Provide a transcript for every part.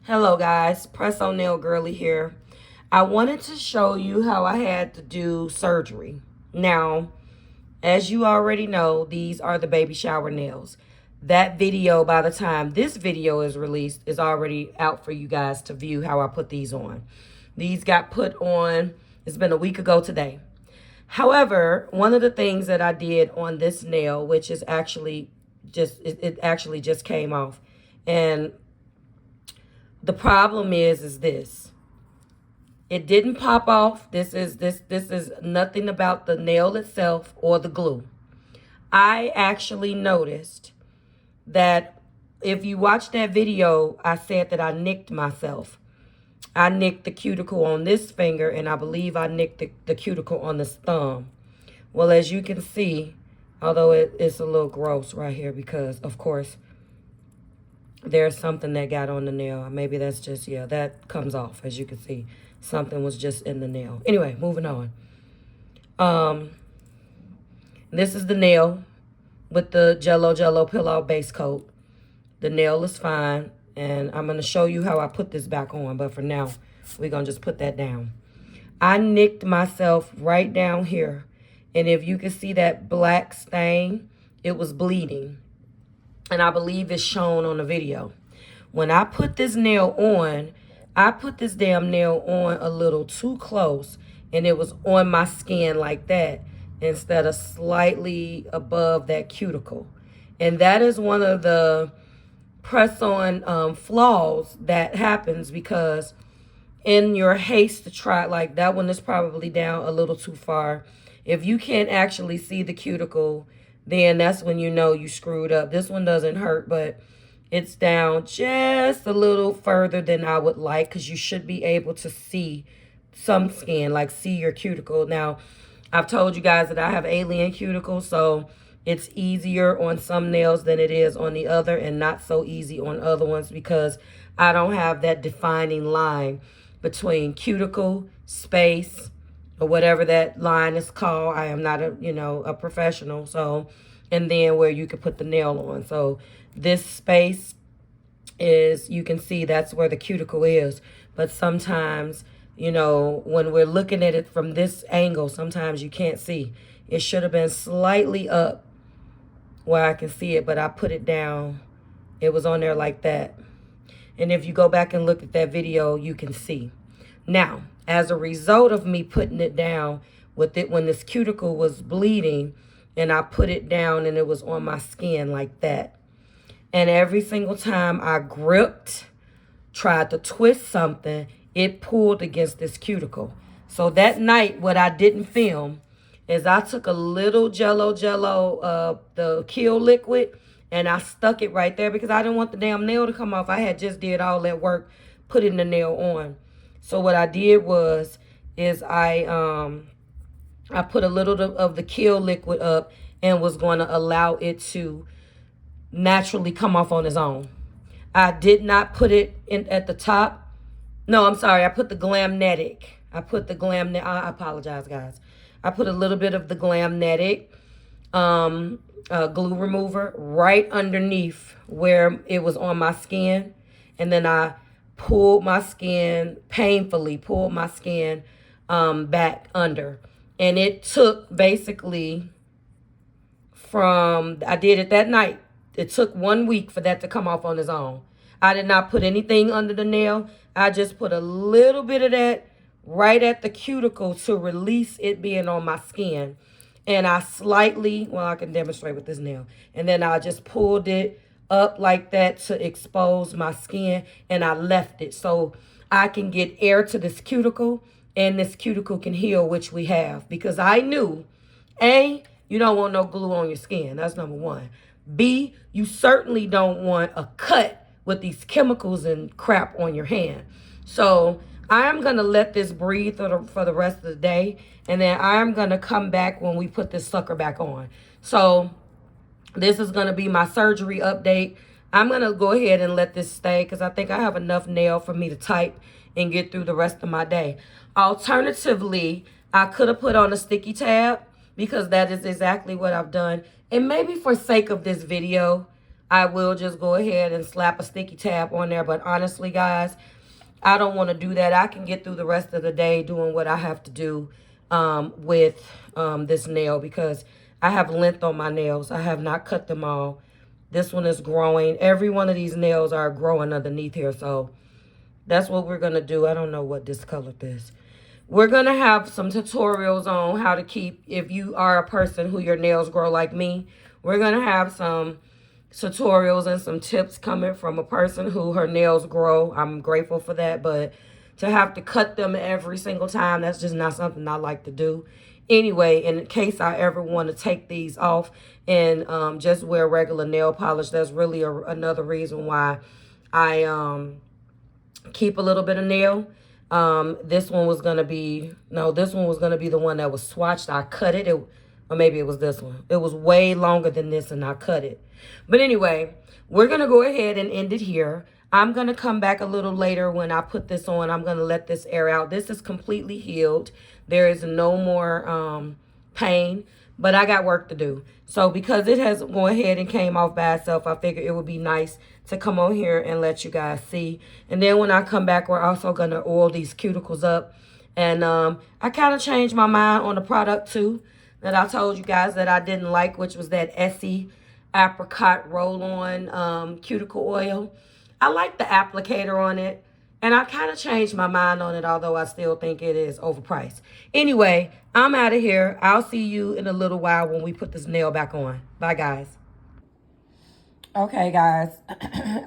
Hello guys, press-on nail Girlie here. I wanted to show you how I had to do surgery. Now, as you already know, these are the baby shower nails. That video, by the time this video is released, is already out for you guys to view how I put these on. These got put on, it's been a week ago today. However, one of the things that I did on this nail, which is actually it actually just came off. And the problem is this. It didn't pop off. This is nothing about the nail itself or the glue. I actually noticed that if you watch that video, I said that I nicked myself. I nicked the cuticle on this finger, and I believe I nicked the cuticle on this thumb. Well, as you can see, although it's a little gross right here because, of course, there's something that got on the nail. Maybe that's just, yeah, that comes off, as you can see. Something was just in the nail. Anyway, moving on. This is the nail with the Jello Peel-Off base coat. The nail is fine, and I'm going to show you how I put this back on, but for now, we're going to just put that down. I nicked myself right down here, and if you can see that black stain, it was bleeding. And I believe it's shown on the video. When I put this nail on, I put this damn nail on a little too close, and it was on my skin like that instead of slightly above that cuticle. And that is one of the press-on flaws that happens because in your haste to try it, like that one is probably down a little too far. If you can't actually see the cuticle, then that's when you know you screwed up. This one doesn't hurt, but it's down just a little further than I would like because you should be able to see some skin, like see your cuticle. Now, I've told you guys that I have alien cuticles, so it's easier on some nails than it is on the other and not so easy on other ones because I don't have that defining line between cuticle, space, or whatever that line is called. I am not a professional. So, and then where you can put the nail on. So this space is, you can see that's where the cuticle is. But sometimes, when we're looking at it from this angle, sometimes you can't see. It should have been slightly up where I can see it, but I put it down. It was on there like that. And if you go back and look at that video, you can see. Now, as a result of me putting it down with it, when this cuticle was bleeding, and I put it down and it was on my skin like that. And every single time I gripped, tried to twist something, it pulled against this cuticle. So that night, what I didn't film is I took a little Jello, the Kill liquid, and I stuck it right there because I didn't want the damn nail to come off. I had just did all that work putting the nail on. So what I did is I put a little of the Kill liquid up and was going to allow it to naturally come off on its own. I did not put it in at the top. No, I'm sorry. I put the Glamnetic. I apologize, guys. I put a little bit of the Glamnetic glue remover right underneath where it was on my skin. And then I painfully pulled my skin back under. And it took basically I did it that night. It took 1 week for that to come off on its own. I did not put anything under the nail. I just put a little bit of that right at the cuticle to release it being on my skin. And I I can demonstrate with this nail. And then I just pulled it up like that to expose my skin, and I left it so I can get air to this cuticle and this cuticle can heal, which we have, because I knew A, you don't want no glue on your skin. That's number one. B, you certainly don't want a cut with these chemicals and crap on your hand. So I'm going to let this breathe for the rest of the day, and then I'm going to come back when we put this sucker back on. So this is going to be my surgery update. I'm going to go ahead and let this stay because I think I have enough nail for me to type and get through the rest of my day. Alternatively, I could have put on a sticky tab because that is exactly what I've done. And maybe for sake of this video, I will just go ahead and slap a sticky tab on there. But honestly, guys, I don't want to do that. I can get through the rest of the day doing what I have to do with this nail because I have length on my nails. I have not cut them all. This one is growing. Every one of these nails are growing underneath here. So that's what we're going to do. I don't know what discolored this. We're going to have some tutorials on how to keep, if you are a person who your nails grow like me, we're going to have some tutorials and some tips coming from a person who her nails grow. I'm grateful for that, but to have to cut them every single time, that's just not something I like to do. Anyway, in case I ever want to take these off and just wear regular nail polish, that's really another reason why I keep a little bit of nail. This one was going to be, no, this one was going to be the one that was swatched. I cut it, or maybe it was this one. It was way longer than this and I cut it. But anyway, we're going to go ahead and end it here. I'm going to come back a little later when I put this on. I'm going to let this air out. This is completely healed. There is no more pain, but I got work to do. So because it has gone ahead and came off by itself, I figured it would be nice to come on here and let you guys see. And then when I come back, we're also going to oil these cuticles up. And I kind of changed my mind on the product too that I told you guys that I didn't like, which was that Essie apricot roll-on cuticle oil. I like the applicator on it, and I kind of changed my mind on it, although I still think it is overpriced. Anyway, I'm out of here. I'll see you in a little while when we put this nail back on. Bye, guys. Okay, guys.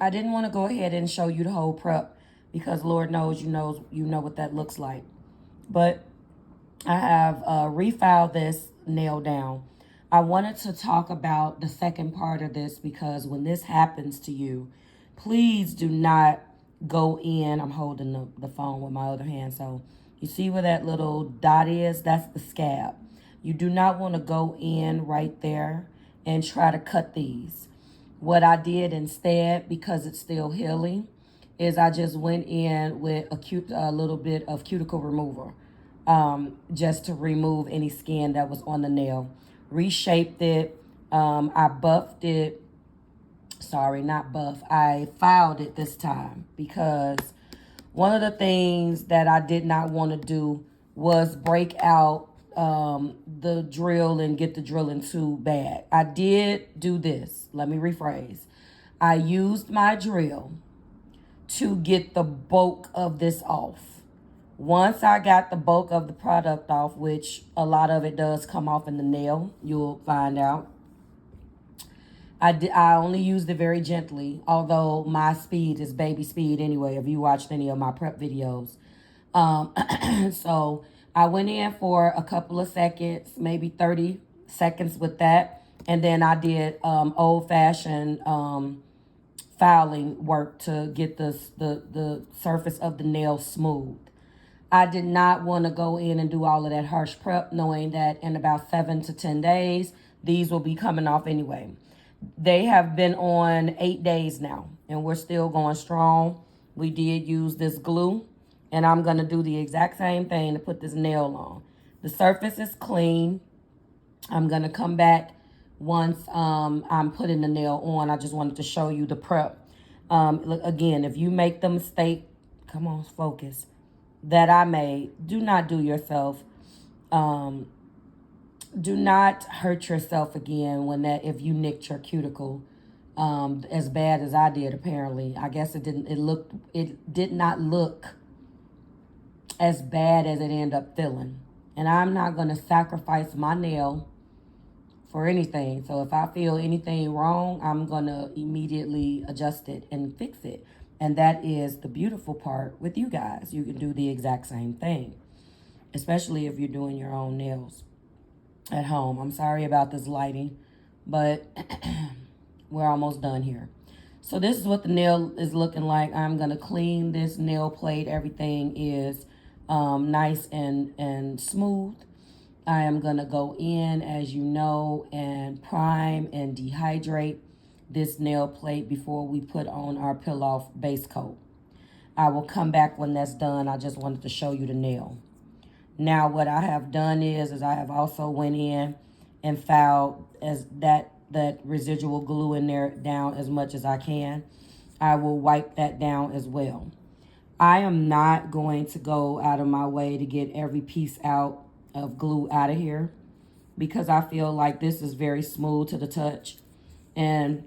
I didn't want to go ahead and show you the whole prep because Lord knows you know what that looks like. But I have refiled this nail down. I wanted to talk about the second part of this because when this happens to you, please do not go in. I'm holding the phone with my other hand. So you see where that little dot is? That's the scab. You do not want to go in right there and try to cut these. What I did instead, because it's still healing, is I just went in with a little bit of cuticle remover just to remove any skin that was on the nail. Reshaped it. I buffed it. Sorry, not buff. I filed it this time because one of the things that I did not want to do was break out the drill and get the drilling too bad. I did do this. Let me rephrase. I used my drill to get the bulk of this off. Once I got the bulk of the product off, which a lot of it does come off in the nail, you'll find out. I only used it very gently, although my speed is baby speed anyway, if you watched any of my prep videos. So I went in for a couple of seconds, maybe 30 seconds with that. And then I did old-fashioned filing work to get the surface of the nail smooth. I did not want to go in and do all of that harsh prep, knowing that in about 7 to 10 days, these will be coming off anyway. They have been on 8 days now, and we're still going strong. We did use this glue, and I'm going to do the exact same thing to put this nail on. The surface is clean. I'm going to come back once I'm putting the nail on. I just wanted to show you the prep. Look, again, if you make the mistake, come on, focus, that I made, do not do yourself. Do not hurt yourself again if you nicked your cuticle as bad as I did, apparently. I guess it did not look as bad as it ended up feeling. And I'm not going to sacrifice my nail for anything. So if I feel anything wrong, I'm going to immediately adjust it and fix it. And that is the beautiful part with you guys. You can do the exact same thing, especially if you're doing your own nails at home. I'm sorry about this lighting, but we're almost done here. So this is what the nail is looking like. I'm going to clean this nail plate. Everything is nice and smooth. I am going to go in, as you know, and prime and dehydrate this nail plate before we put on our peel-off base coat. I will come back when that's done. I just wanted to show you the nail. Now, what I have done is I have also went in and filed as that that residual glue in there down as much as I can. I will wipe that down as well. I am not going to go out of my way to get every piece out of glue out of here because I feel like this is very smooth to the touch. And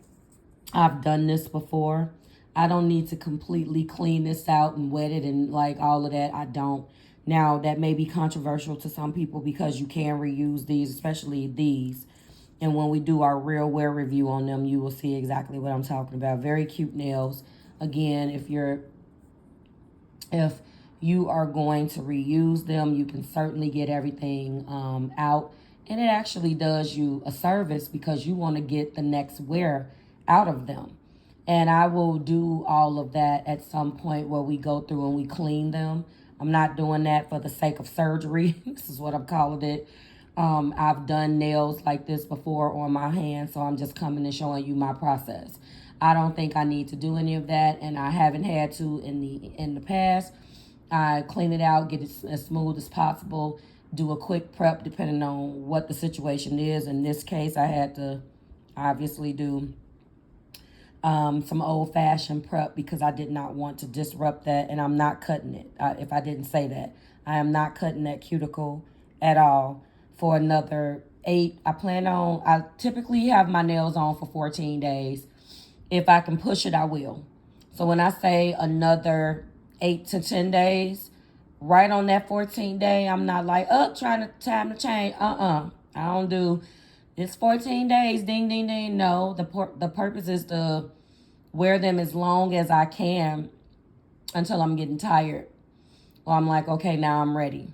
I've done this before. I don't need to completely clean this out and wet it and like all of that. I don't. Now, that may be controversial to some people because you can reuse these, especially these. And when we do our real wear review on them, you will see exactly what I'm talking about. Very cute nails. Again, if you are going to reuse them, you can certainly get everything out. And it actually does you a service because you want to get the next wear out of them. And I will do all of that at some point where we go through and we clean them. I'm not doing that for the sake of surgery. This is what I'm calling it. I've done nails like this before on my hands, so I'm just coming and showing you my process. I don't think I need to do any of that, and I haven't had to in the past. I clean it out, get it as smooth as possible, do a quick prep depending on what the situation is. In this case, I had to obviously do some old-fashioned prep because I did not want to disrupt that, and I'm not cutting it. If I didn't say that, I am not cutting that cuticle at all for another 8. I typically have my nails on for 14 days. If I can push it, I will. So when I say another 8 to 10 days, right on that 14th day, I'm not like, time to change. I don't do, it's 14 days, ding, ding, ding. No, the purpose is to wear them as long as I can until I'm getting tired. Or I'm like, okay, now I'm ready.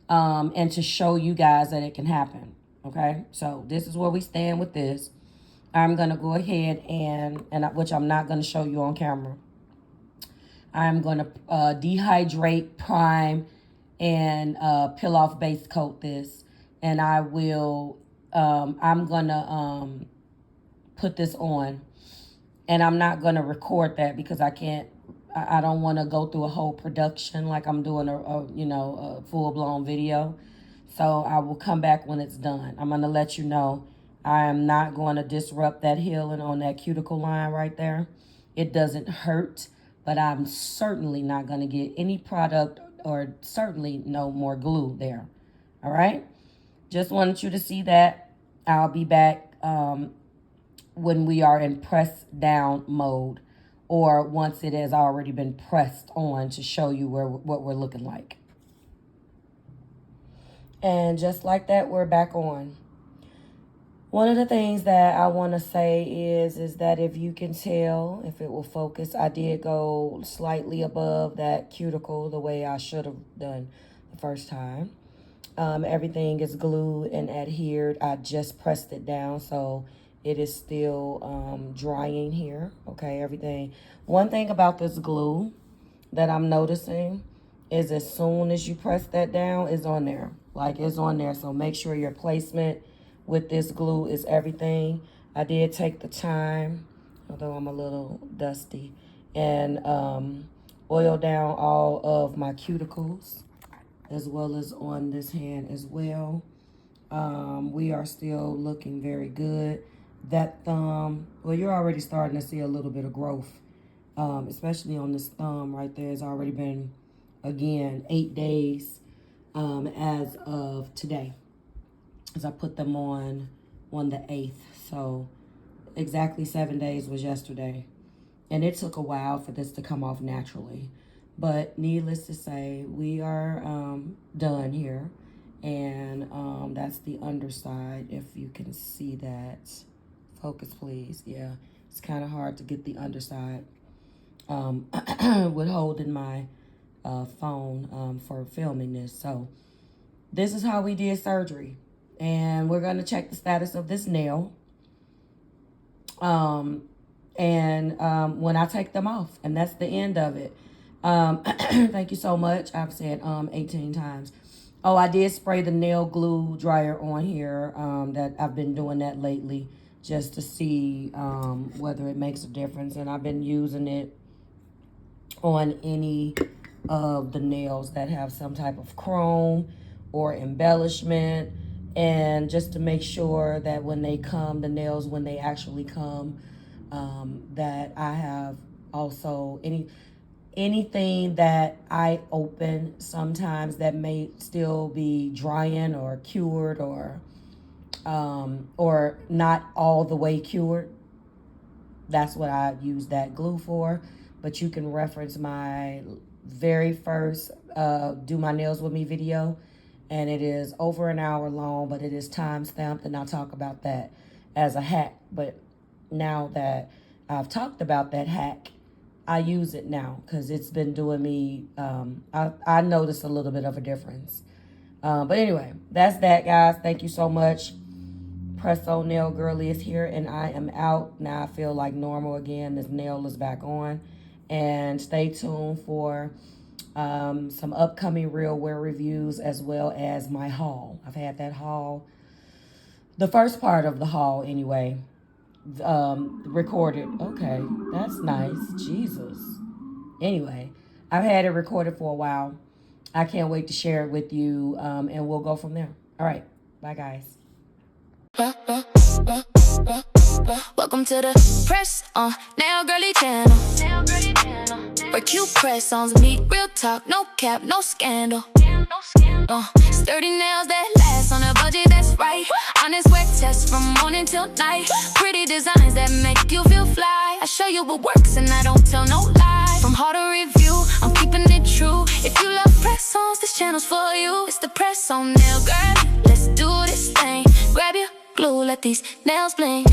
And to show you guys that it can happen. Okay, so this is where we stand with this. I'm going to go ahead which I'm not going to show you on camera. I'm going to dehydrate, prime, and peel off base coat this. And I will, I'm going to put this on. And I'm not going to record that because I don't want to go through a whole production like I'm doing a full-blown video. So I will come back when it's done. I'm going to let you know I am not going to disrupt that healing on that cuticle line right there. It doesn't hurt, but I'm certainly not going to get any product or certainly no more glue there. All right? Just wanted you to see that. I'll be back when we are in press down mode or once it has already been pressed on to show you what we're looking like. And just like that, we're back on. One of the things that I want to say is that if you can tell, if it will focus, I did go slightly above that cuticle the way I should have done the first time. Everything is glued and adhered. I just pressed it down, so it is still drying here. Okay, everything. One thing about this glue that I'm noticing is as soon as you press that down, it's on there. Like, it's on there. So make sure your placement with this glue is everything. I did take the time, although I'm a little dusty, and oil down all of my cuticles as well as on this hand as well. We are still looking very good. That thumb, well, you're already starting to see a little bit of growth, especially on this thumb right there. It's already been, again, 8 days as of today, as I put them on the 8th. So exactly 7 days was yesterday. And it took a while for this to come off naturally. But needless to say, we are done here. And that's the underside, if you can see that. Focus, please. Yeah, it's kind of hard to get the underside with holding my phone for filming this. So this is how we did surgery. And we're going to check the status of this nail. When I take them off. And that's the end of it. Thank you so much. I've said 18 times. Oh, I did spray the nail glue dryer on here. That I've been doing that lately just to see whether it makes a difference. And I've been using it on any of the nails that have some type of chrome or embellishment. And just to make sure that when they come, the nails, when they actually come, that I have also anything that I open sometimes that may still be drying or cured or not all the way cured. That's what I use that glue for. But you can reference my very first Do My Nails With Me video. And it is over an hour long, but it is time stamped. And I'll talk about that as a hack. But now that I've talked about that hack, I use it now because it's been doing me, I noticed a little bit of a difference. But anyway, that's that, guys. Thank you so much. Press-on Nail Girlie is here, and I am out. Now I feel like normal again. This nail is back on. And stay tuned for some upcoming real wear reviews as well as my haul. I've had that haul, the first part of the haul anyway, recorded. Okay, that's nice. Jesus. Anyway, I've had it recorded for a while. I can't wait to share it with you, and we'll go from there. All right. Bye, guys. Welcome to the press-on Nail Girlie channel, where cute press-ons meet real talk, no cap, no scandal. Sturdy nails that last on a budget that's right. Honest wear tests from morning till night. Pretty designs that make you feel fly. I show you what works and I don't tell no lies. From hard to review, I'm keeping it true. If you love press-ons, this channel's for you. It's the press-on Nail Girlie. Let's do this thing. Grab your glue, let these nails bling.